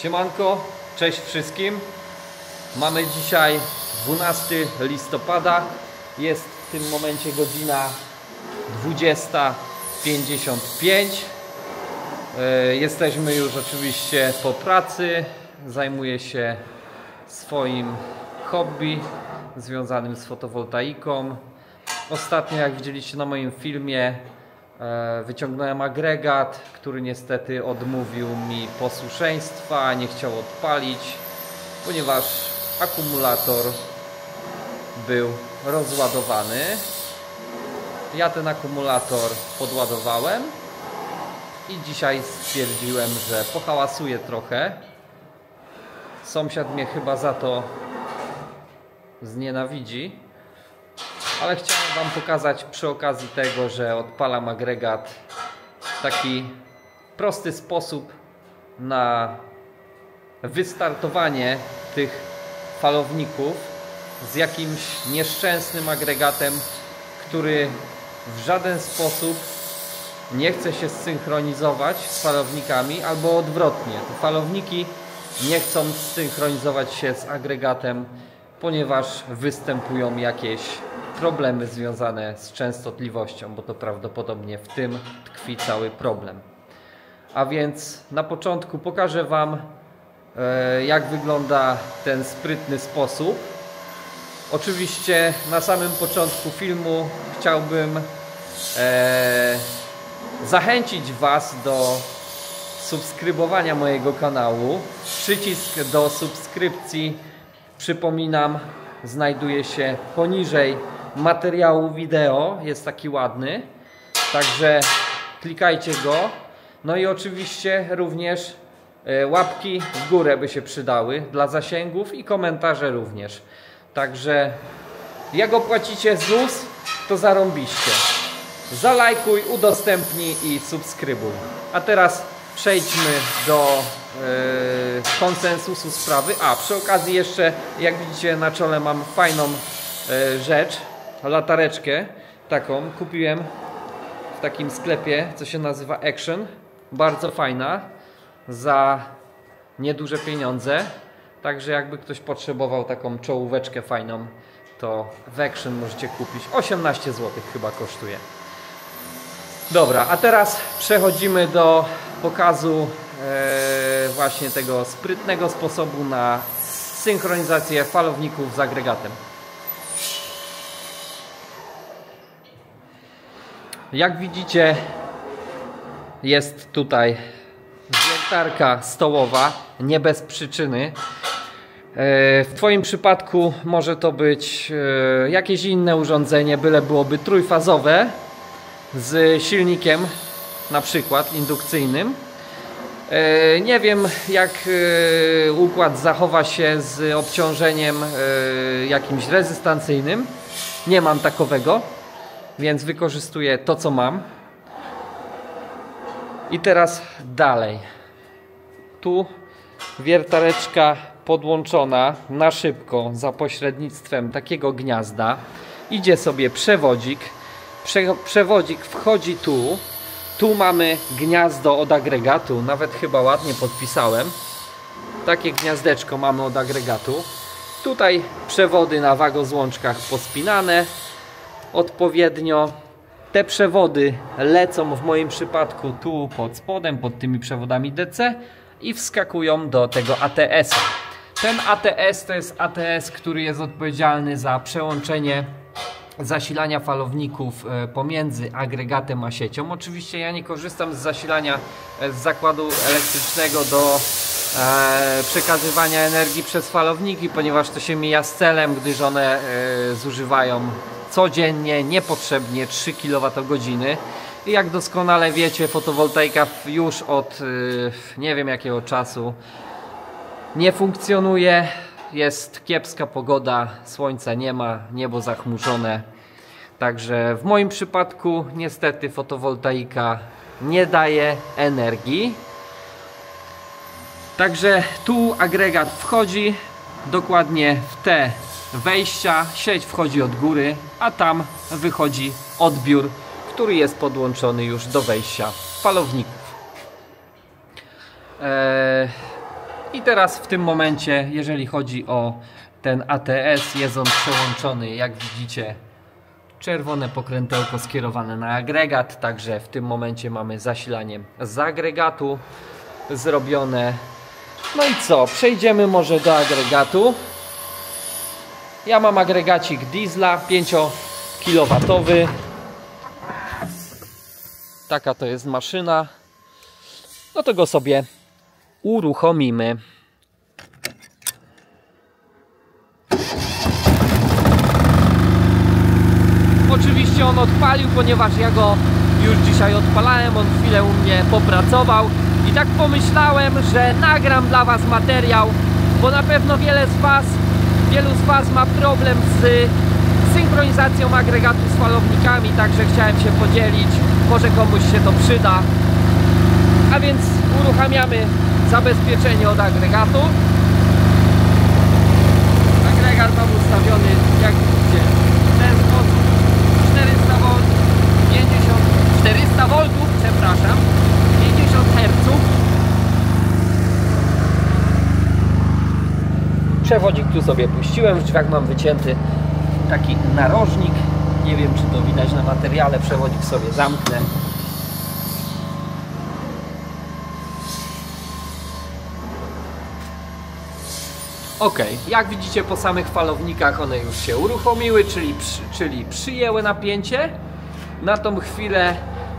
Siemanko, cześć wszystkim. Mamy dzisiaj 12 listopada. Jest w tym momencie godzina 20:55. Jesteśmy już oczywiście po pracy. Zajmuję się swoim hobby związanym z fotowoltaiką. Ostatnio, jak widzieliście na moim filmie, wyciągnąłem agregat, który niestety odmówił mi posłuszeństwa, nie chciał odpalić, ponieważ akumulator był rozładowany. Ja ten akumulator podładowałem i dzisiaj stwierdziłem, że pohałasuję trochę. Sąsiad mnie chyba za to znienawidzi, ale chciałem Wam pokazać przy okazji tego, że odpalam agregat w taki prosty sposób na wystartowanie tych falowników z jakimś nieszczęsnym agregatem, który w żaden sposób nie chce się zsynchronizować z falownikami, albo odwrotnie. Te falowniki nie chcą zsynchronizować się z agregatem, ponieważ występują jakieś problemy związane z częstotliwością, bo to prawdopodobnie w tym tkwi cały problem. A więc na początku pokażę Wam, jak wygląda ten sprytny sposób. Oczywiście na samym początku filmu chciałbym zachęcić Was do subskrybowania mojego kanału. Przycisk do subskrypcji, przypominam, znajduje się poniżej materiału wideo, jest taki ładny, także klikajcie go. No i oczywiście również łapki w górę by się przydały dla zasięgów i komentarze również. Także jak opłacicie ZUS, to zarąbiście. Zalajkuj, udostępnij i subskrybuj. A teraz przejdźmy do konsensusu sprawy. A przy okazji jeszcze, jak widzicie, na czole mam fajną rzecz, latareczkę taką. Kupiłem w takim sklepie, co się nazywa Action. Bardzo fajna, za nieduże pieniądze. Także jakby ktoś potrzebował taką czołóweczkę fajną, to w Action możecie kupić. 18 zł chyba kosztuje. Dobra, a teraz przechodzimy do pokazu właśnie tego sprytnego sposobu na synchronizację falowników z agregatem. Jak widzicie, jest tutaj wiertarka stołowa, nie bez przyczyny. W Twoim przypadku może to być jakieś inne urządzenie, byle byłoby trójfazowe z silnikiem, na przykład indukcyjnym. Nie wiem, jak układ zachowa się z obciążeniem jakimś rezystancyjnym. Nie mam takowego, więc wykorzystuję to, co mam. I teraz dalej. Tu wiertareczka podłączona na szybko za pośrednictwem takiego gniazda. Idzie sobie przewodzik. Przewodzik wchodzi tu. Tu mamy gniazdo od agregatu. Nawet chyba ładnie podpisałem. Takie gniazdeczko mamy od agregatu. Tutaj przewody na wagozłączkach pospinane odpowiednio. Te przewody lecą w moim przypadku tu pod spodem, pod tymi przewodami DC i wskakują do tego ATS-a. Ten ATS to jest ATS, który jest odpowiedzialny za przełączenie zasilania falowników pomiędzy agregatem a siecią. Oczywiście ja nie korzystam z zasilania z zakładu elektrycznego do przekazywania energii przez falowniki, ponieważ to się mija z celem, gdyż one zużywają codziennie niepotrzebnie 3 kWh. I jak doskonale wiecie, fotowoltaika już od nie wiem jakiego czasu nie funkcjonuje. Jest kiepska pogoda, słońca nie ma, niebo zachmurzone. Także w moim przypadku niestety fotowoltaika nie daje energii. Także tu agregat wchodzi dokładnie w te wejścia, sieć wchodzi od góry, a tam wychodzi odbiór, który jest podłączony już do wejścia falowników. I teraz w tym momencie, jeżeli chodzi o ten ATS, jest on przełączony, jak widzicie, czerwone pokrętełko skierowane na agregat, także w tym momencie mamy zasilanie z agregatu zrobione. No i co? Przejdziemy może do agregatu. Ja mam agregacik diesla 5 kW. Taka to jest maszyna. No to go sobie uruchomimy. Oczywiście on odpalił, ponieważ ja go już dzisiaj odpalałem, on chwilę u mnie popracował i tak pomyślałem, że nagram dla Was materiał, bo na pewno wielu z Was ma problem z synchronizacją agregatu z falownikami, także chciałem się podzielić, może komuś się to przyda. A więc uruchamiamy zabezpieczenie od agregatu. Agregat mam ustawiony, jak widzicie, w ten sposób. 400 V, przepraszam, 50 Hz. Przewodzik tu sobie puściłem, w drzwiach mam wycięty taki narożnik. Nie wiem, czy to widać na materiale, przewodzik sobie zamknę. Ok, jak widzicie po samych falownikach one już się uruchomiły, czyli przyjęły napięcie. Na tą chwilę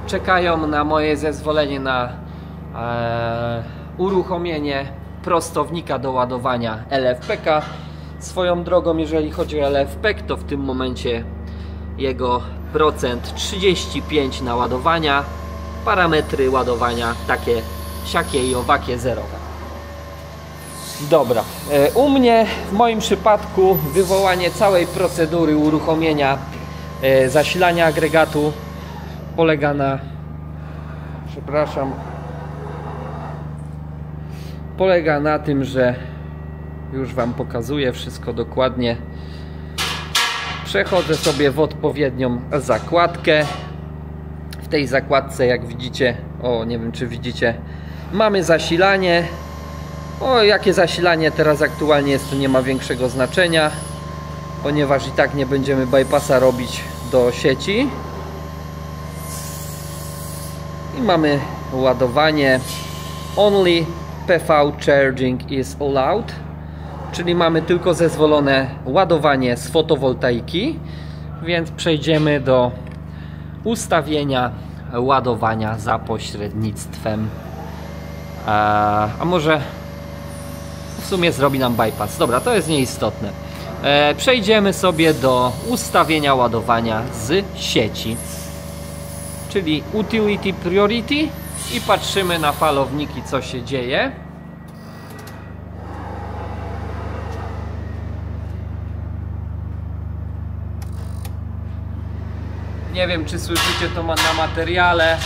czekają na moje zezwolenie na uruchomienie prostownika do ładowania LFP-ka. Swoją drogą, jeżeli chodzi o LFP, to w tym momencie jego procent 35 na ładowania, parametry ładowania takie, siakie i owakie, zerowe. Dobra, u mnie w moim przypadku wywołanie całej procedury uruchomienia zasilania agregatu polega na, polega na tym, że już Wam pokazuję wszystko dokładnie. Przechodzę sobie w odpowiednią zakładkę. W tej zakładce, jak widzicie, nie wiem czy widzicie, mamy zasilanie. Jakie zasilanie teraz aktualnie jest, to nie ma większego znaczenia, ponieważ i tak nie będziemy bypassa robić do sieci. I mamy ładowanie only PV charging is allowed, czyli mamy tylko zezwolone ładowanie z fotowoltaiki, więc przejdziemy do ustawienia ładowania za pośrednictwem a może w sumie zrobi nam bypass. Dobra, to jest nieistotne. Przejdziemy sobie do ustawienia ładowania z sieci, czyli Utility Priority, i patrzymy na falowniki, co się dzieje. Nie wiem, czy słyszycie to na materiale.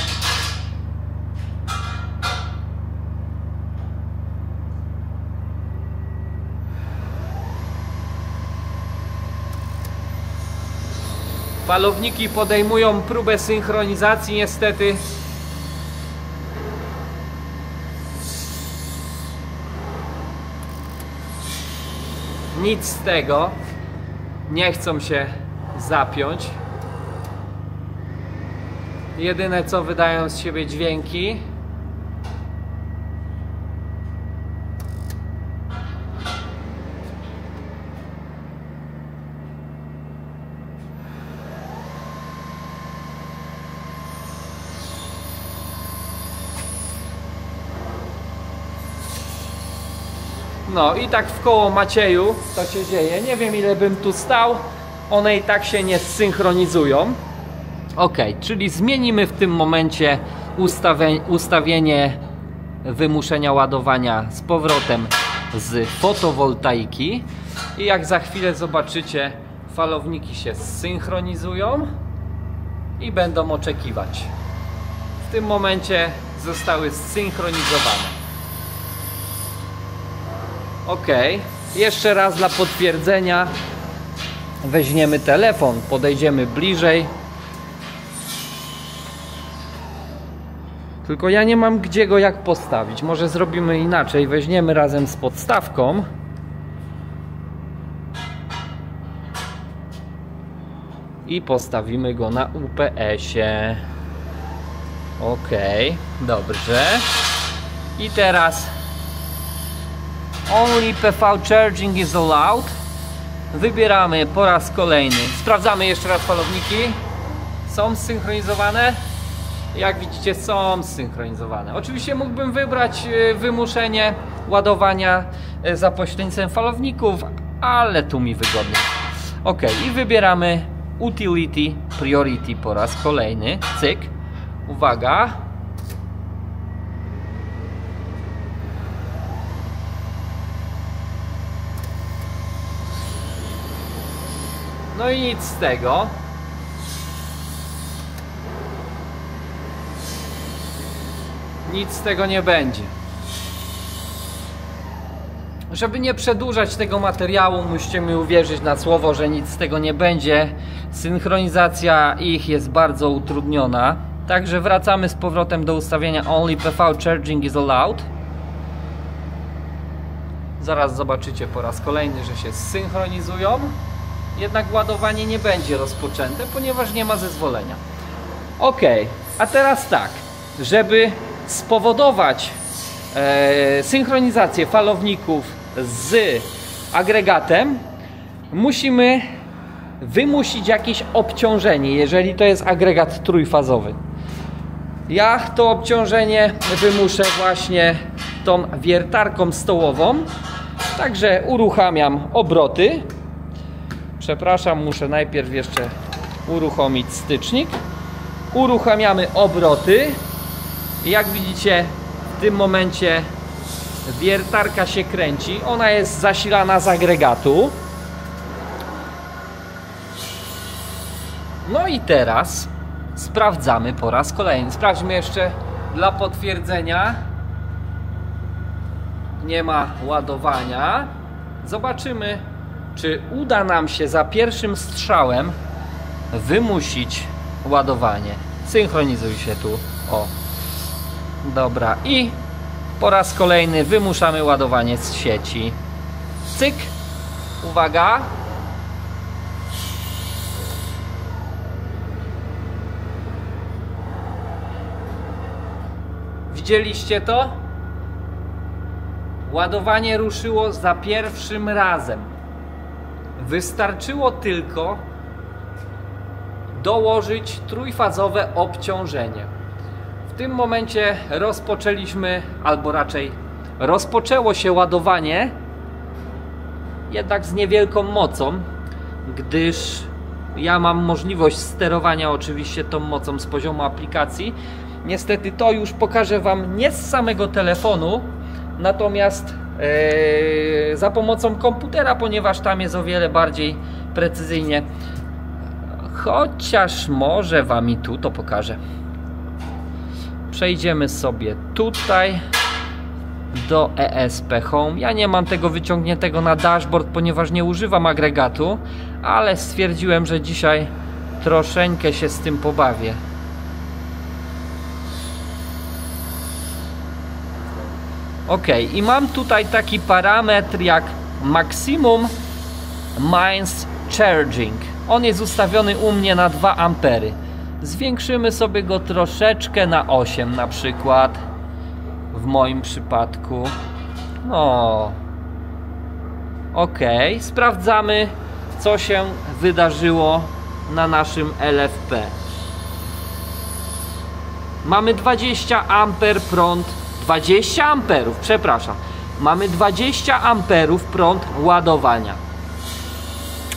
Falowniki podejmują próbę synchronizacji, niestety. Nic z tego. Nie chcą się zapiąć. Jedyne co wydają z siebie dźwięki. No i tak w koło Macieju to się dzieje. Nie wiem, ile bym tu stał. One i tak się nie zsynchronizują. Ok, czyli zmienimy w tym momencie ustawienie wymuszenia ładowania z powrotem z fotowoltaiki. I jak za chwilę zobaczycie, falowniki się zsynchronizują i będą oczekiwać. W tym momencie zostały zsynchronizowane. Ok, jeszcze raz dla potwierdzenia weźmiemy telefon, podejdziemy bliżej. Tylko ja nie mam gdzie go jak postawić. Może zrobimy inaczej. Weźmiemy razem z podstawką. I postawimy go na UPS-ie. Ok, dobrze. I teraz Only PV charging is allowed. Wybieramy po raz kolejny. Sprawdzamy jeszcze raz falowniki. Są zsynchronizowane? Jak widzicie, są zsynchronizowane. Oczywiście mógłbym wybrać wymuszenie ładowania za pośrednictwem falowników, ale tu mi wygodniej. Ok, i wybieramy Utility Priority po raz kolejny. Cyk. Uwaga. No i nic z tego. Nic z tego nie będzie. Żeby nie przedłużać tego materiału, musicie mi uwierzyć na słowo, że nic z tego nie będzie. Synchronizacja ich jest bardzo utrudniona. Także wracamy z powrotem do ustawienia Only PV Charging is allowed. Zaraz zobaczycie po raz kolejny, że się zsynchronizują. Jednak ładowanie nie będzie rozpoczęte, ponieważ nie ma zezwolenia. Ok, a teraz tak, żeby spowodować synchronizację falowników z agregatem, musimy wymusić jakieś obciążenie, jeżeli to jest agregat trójfazowy. Ja to obciążenie wymuszę właśnie tą wiertarką stołową. Także uruchamiam obroty. Przepraszam, muszę najpierw jeszcze uruchomić stycznik. Uruchamiamy obroty. Jak widzicie, w tym momencie wiertarka się kręci. Ona jest zasilana z agregatu. No i teraz sprawdzamy po raz kolejny. Sprawdźmy jeszcze dla potwierdzenia. Nie ma ładowania. Zobaczymy, czy uda nam się za pierwszym strzałem wymusić ładowanie. Synchronizuj się tu. O. Dobra. I po raz kolejny wymuszamy ładowanie z sieci. Cyk. Uwaga. Widzieliście to? Ładowanie ruszyło za pierwszym razem. Wystarczyło tylko dołożyć trójfazowe obciążenie. W tym momencie rozpoczęliśmy, albo raczej rozpoczęło się ładowanie, jednak z niewielką mocą, gdyż ja mam możliwość sterowania oczywiście tą mocą z poziomu aplikacji. Niestety to już pokażę Wam nie z samego telefonu, natomiast za pomocą komputera, ponieważ tam jest o wiele bardziej precyzyjnie. Chociaż może Wam i tu to pokażę. Przejdziemy sobie tutaj do ESP Home. Ja nie mam tego wyciągniętego na dashboard, ponieważ nie używam agregatu, ale stwierdziłem, że dzisiaj troszeczkę się z tym pobawię. Ok, i mam tutaj taki parametr jak Maximum Mains Charging. On jest ustawiony u mnie na 2 ampery. Zwiększymy sobie go troszeczkę na 8 na przykład. W moim przypadku. No. Ok, sprawdzamy, co się wydarzyło na naszym LFP. Mamy 20 amper prąd. 20 amperów, przepraszam. Mamy 20 amperów prąd ładowania.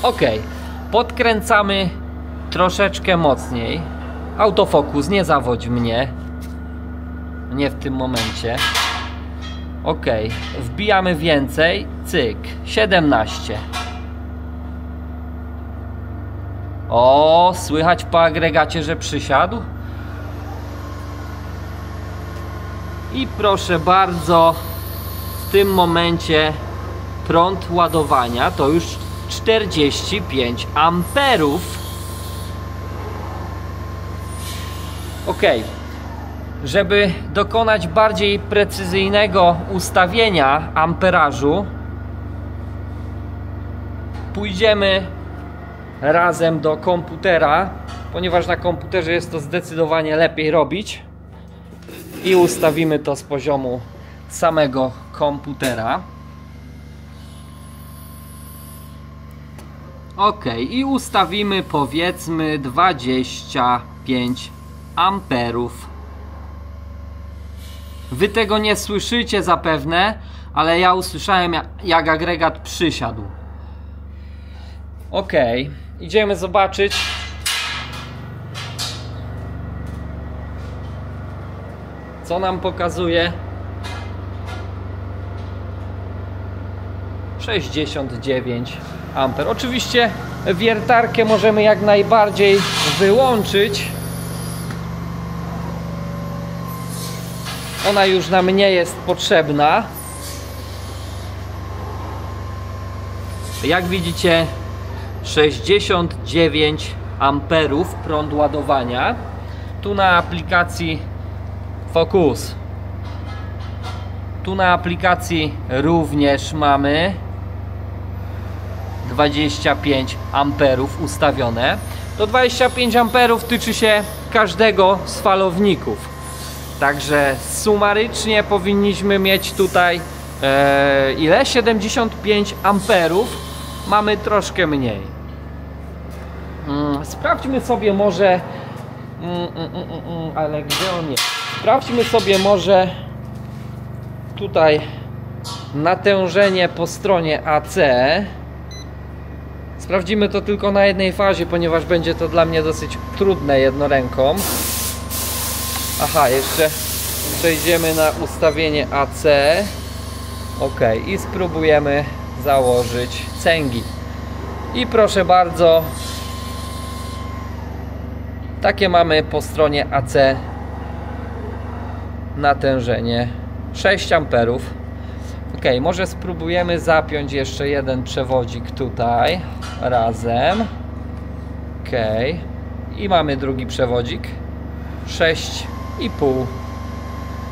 Ok, podkręcamy troszeczkę mocniej. Autofokus, nie zawodź mnie. Nie w tym momencie. Ok, wbijamy więcej. Cyk, 17. O, słychać po agregacie, że przysiadł. I proszę bardzo, w tym momencie prąd ładowania to już 45 amperów. Ok, Żeby dokonać bardziej precyzyjnego ustawienia amperażu, pójdziemy razem do komputera, ponieważ na komputerze jest to zdecydowanie lepiej robić, i ustawimy to z poziomu samego komputera. Ok, i ustawimy powiedzmy 25 amperów. Wy tego nie słyszycie zapewne, ale ja usłyszałem, jak agregat przysiadł. Ok, idziemy zobaczyć, co nam pokazuje. 69 amper. Oczywiście wiertarkę możemy jak najbardziej wyłączyć. Ona już nam nie jest potrzebna. Jak widzicie, 69 amperów prąd ładowania. Tu na aplikacji Focus. Tu na aplikacji również mamy 25 amperów ustawione. To 25 amperów tyczy się każdego z falowników. Także sumarycznie powinniśmy mieć tutaj ile? 75 amperów. Mamy troszkę mniej. Sprawdźmy sobie może ale gdzie on jest? Sprawdźmy sobie może tutaj natężenie po stronie AC. Sprawdzimy to tylko na jednej fazie, ponieważ będzie to dla mnie dosyć trudne jednoręką. Aha, jeszcze przejdziemy na ustawienie AC. Ok, i spróbujemy założyć cęgi. I proszę bardzo, takie mamy po stronie AC natężenie 6 amperów. Ok, może spróbujemy zapiąć jeszcze jeden przewodzik tutaj razem. Ok, i mamy drugi przewodzik, 6,5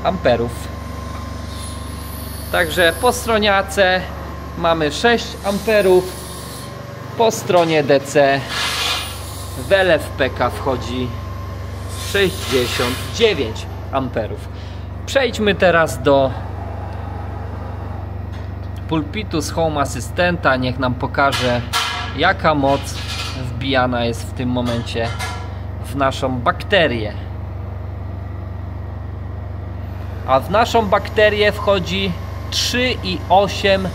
amperów. Także po stronie AC mamy 6 amperów, po stronie DC w LFPK wchodzi 69 amperów. Przejdźmy teraz do pulpitu z Home Assistanta. Niech nam pokaże, jaka moc wbijana jest w tym momencie w naszą bakterię. A w naszą bakterię wchodzi 3,8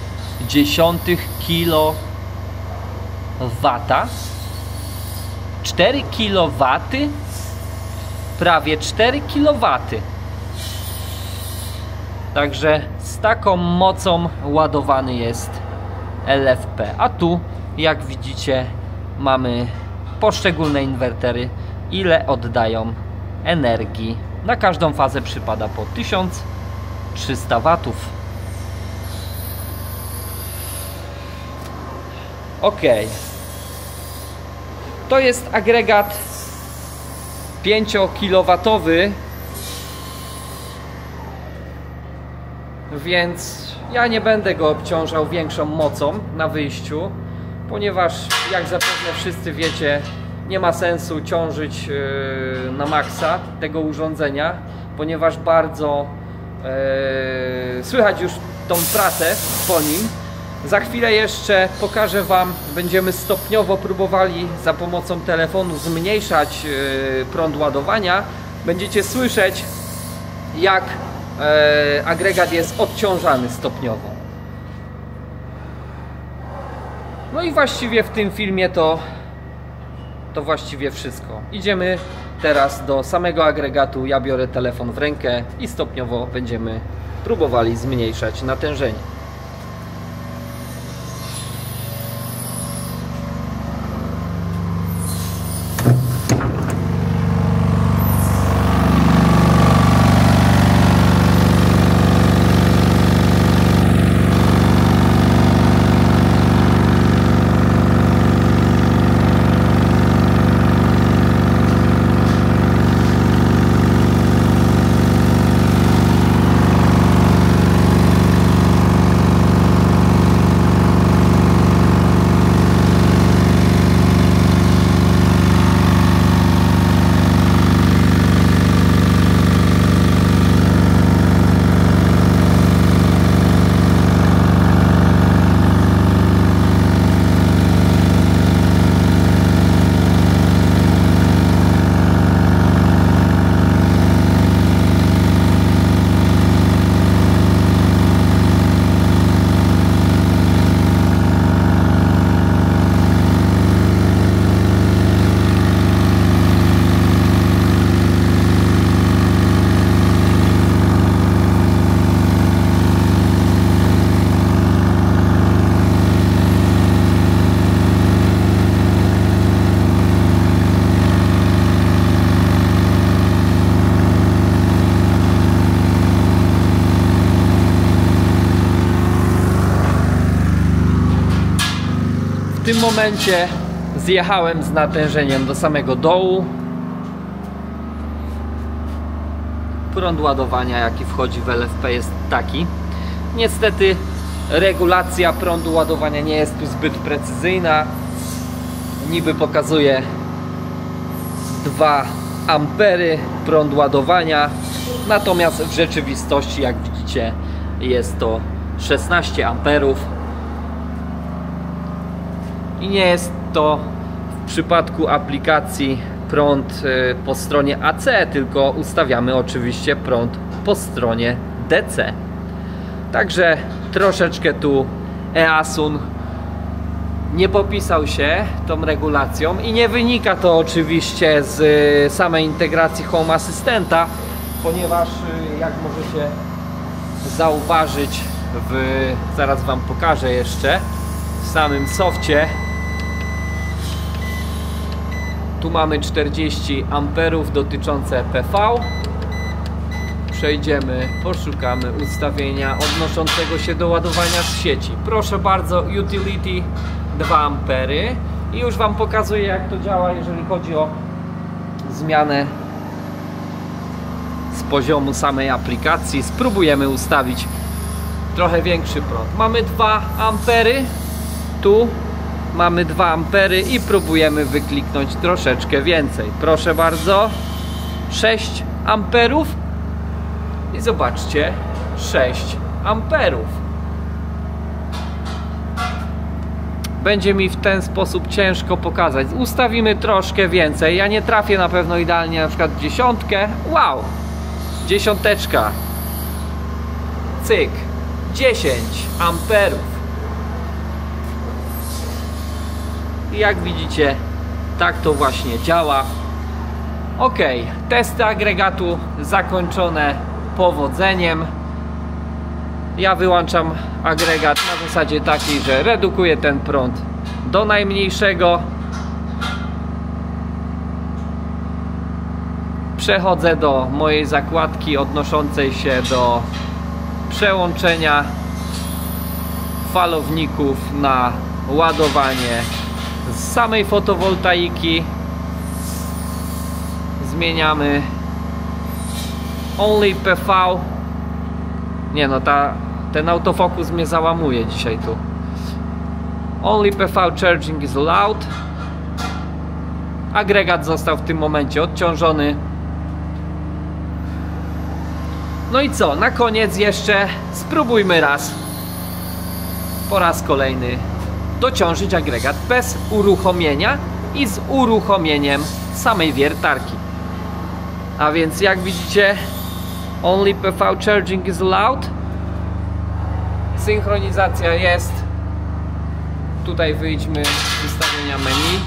kW. 4 kW? Prawie 4 kW. Także z taką mocą ładowany jest LFP. A tu, jak widzicie, mamy poszczególne inwertery, ile oddają energii. Na każdą fazę przypada po 1300 W. Ok. To jest agregat 5 kW, więc ja nie będę go obciążał większą mocą na wyjściu, ponieważ jak zapewne wszyscy wiecie, nie ma sensu ciążyć na maksa tego urządzenia, ponieważ bardzo słychać już tą pracę po nim. Za chwilę jeszcze pokażę Wam, będziemy stopniowo próbowali za pomocą telefonu zmniejszać prąd ładowania. Będziecie słyszeć, jak agregat jest odciążany stopniowo. No i właściwie w tym filmie to właściwie wszystko. Idziemy teraz do samego agregatu. Ja biorę telefon w rękę i stopniowo będziemy próbowali zmniejszać natężenie. tym momencie zjechałem z natężeniem do samego dołu. Prąd ładowania, jaki wchodzi w LFP, jest taki. Niestety regulacja prądu ładowania nie jest tu zbyt precyzyjna. Niby pokazuje 2 ampery prąd ładowania, natomiast w rzeczywistości, jak widzicie, jest to 16 amperów. I nie jest to w przypadku aplikacji prąd po stronie AC, tylko ustawiamy oczywiście prąd po stronie DC. Także troszeczkę tu Easun nie popisał się tą regulacją i nie wynika to oczywiście z samej integracji Home Assistanta, ponieważ jak możecie zauważyć zaraz wam pokażę jeszcze w samym softie, tu mamy 40 amperów dotyczące PV. Przejdziemy, poszukamy ustawienia odnoszącego się do ładowania z sieci. Proszę bardzo, utility 2 ampery i już wam pokazuję, jak to działa, jeżeli chodzi o zmianę z poziomu samej aplikacji. Spróbujemy ustawić trochę większy prąd. Mamy 2 ampery, tu mamy 2 ampery i próbujemy wykliknąć troszeczkę więcej. Proszę bardzo, 6 amperów i zobaczcie, 6 amperów. Będzie mi w ten sposób ciężko pokazać. Ustawimy troszkę więcej. Ja nie trafię na pewno idealnie, na przykład 10. Wow, 10. Cyk, 10 amperów. I jak widzicie, tak to właśnie działa. Ok, testy agregatu zakończone powodzeniem. Ja wyłączam agregat na zasadzie takiej, że redukuję ten prąd do najmniejszego. Przechodzę do mojej zakładki odnoszącej się do przełączenia falowników na ładowanie z samej fotowoltaiki. Zmieniamy Only PV. Nie no, ten autofokus mnie załamuje dzisiaj tu. Only PV charging is allowed. Agregat został w tym momencie odciążony. No i co? Na koniec jeszcze spróbujmy po raz kolejny dociążyć agregat bez uruchomienia i z uruchomieniem samej wiertarki. A więc jak widzicie, Only PV charging is allowed. Synchronizacja jest. Tutaj wyjdźmy z ustawienia menu.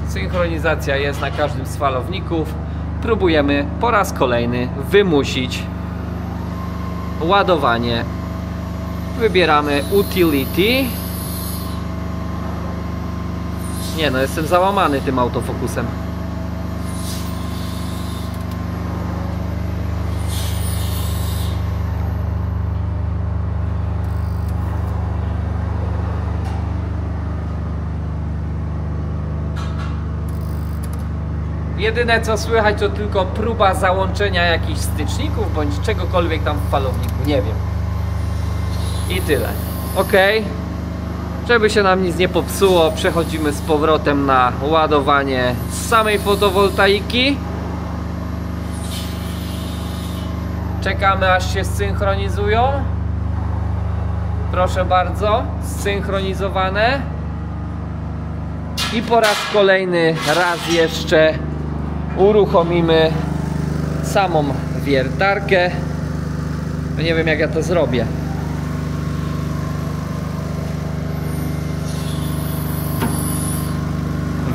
Synchronizacja jest na każdym z falowników. Próbujemy po raz kolejny wymusić ładowanie. Wybieramy utility. Nie no, jestem załamany tym autofokusem. Jedyne co słychać to tylko próba załączenia jakichś styczników bądź czegokolwiek tam w falowniku, nie wiem. I tyle. Ok. Żeby się nam nic nie popsuło, przechodzimy z powrotem na ładowanie z samej fotowoltaiki. Czekamy aż się zsynchronizują. Proszę bardzo, zsynchronizowane. I po raz kolejny jeszcze uruchomimy samą wiertarkę. Nie wiem jak ja to zrobię.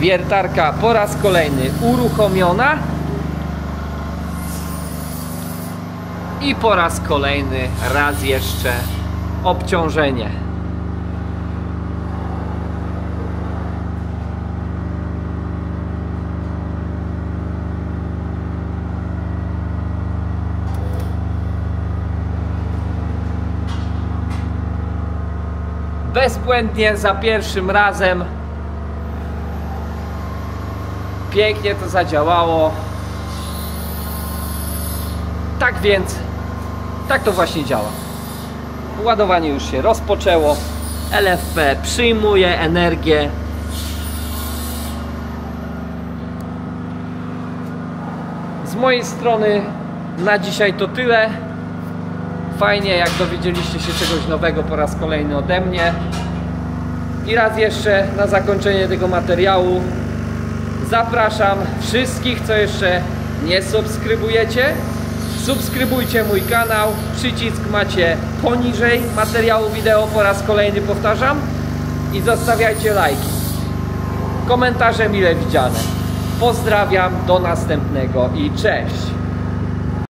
Wiertarka po raz kolejny uruchomiona. I po raz kolejny jeszcze obciążenie. Bezbłędnie za pierwszym razem Pięknie to zadziałało. Tak więc, tak to właśnie działa. Ładowanie już się rozpoczęło. LFP przyjmuje energię. Z mojej strony na dzisiaj to tyle. Fajnie, jak dowiedzieliście się czegoś nowego po raz kolejny ode mnie. I raz jeszcze na zakończenie tego materiału zapraszam wszystkich, co jeszcze nie subskrybujecie. Subskrybujcie mój kanał. Przycisk macie poniżej materiału wideo, po raz kolejny powtarzam. I zostawiajcie lajki. Komentarze mile widziane. Pozdrawiam, do następnego i cześć!